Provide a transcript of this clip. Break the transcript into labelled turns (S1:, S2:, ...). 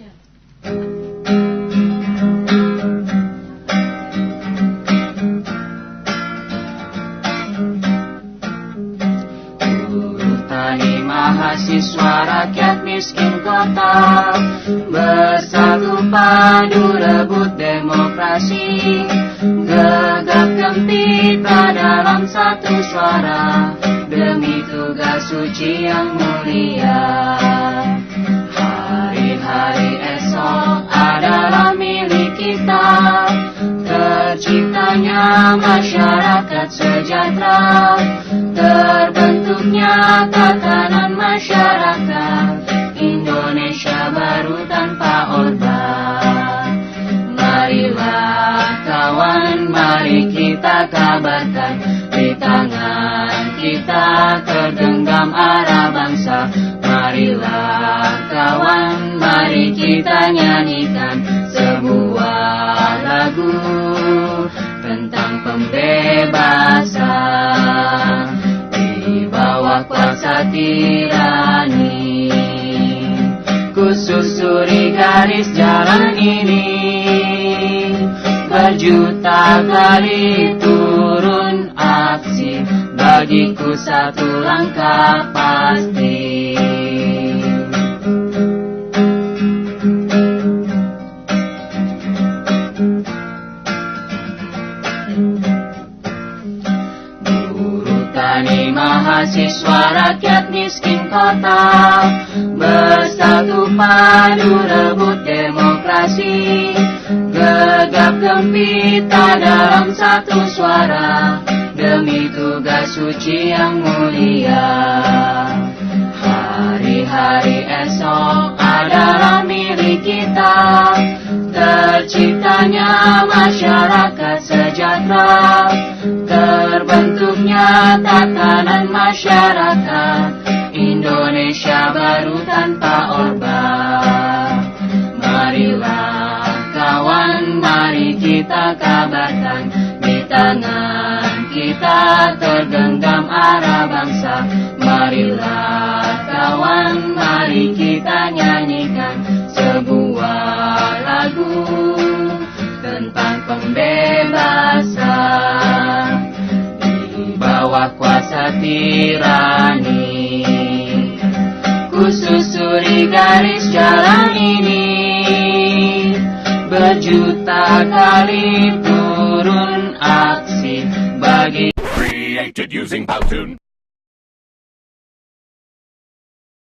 S1: Action.
S2: Buruh tani mahasiswa rakyat miskin kota bersatu padu rebut demokrasi, gegap gempita dalam satu suara demi tugas suci yang mulia. Hari-hari esok adalah milik kita, terciptanya masyarakat sejahtera, terbentuknya tatanan masyarakat Indonesia baru tanpa Orba. Marilah kawan, mari kita kabarkan, di tangan kita tergenggam arah bangsa. Marilah kawan, mari kita nyanyikan sebuah lagu tentang pembebasan di bawah kuasa tirani. Ku susuri garis jalan ini, berjuta kali turun aksi, bagiku satu langkah pasti. Buruh tani mahasiswa rakyat miskin kota bersatu padu rebut demokrasi, gegap gempita dalam satu suara demi tugas suci yang mulia. Hari-hari esok adalah milik kita, terciptanya masyarakat sejahtera, terbentuknya tatanan masyarakat Indonesia baru tanpa Orba. Marilah kawan, mari kita kabarkan, di tangan kita tergenggam arah bangsa. Marilah kawan, mari kita nyanyikan sebuah lagu tentang pembebasan di bawah kuasa tirani. Ku susuri garis jalan ini, berjuta kali turun aksi bagi
S3: Created using Powtoon.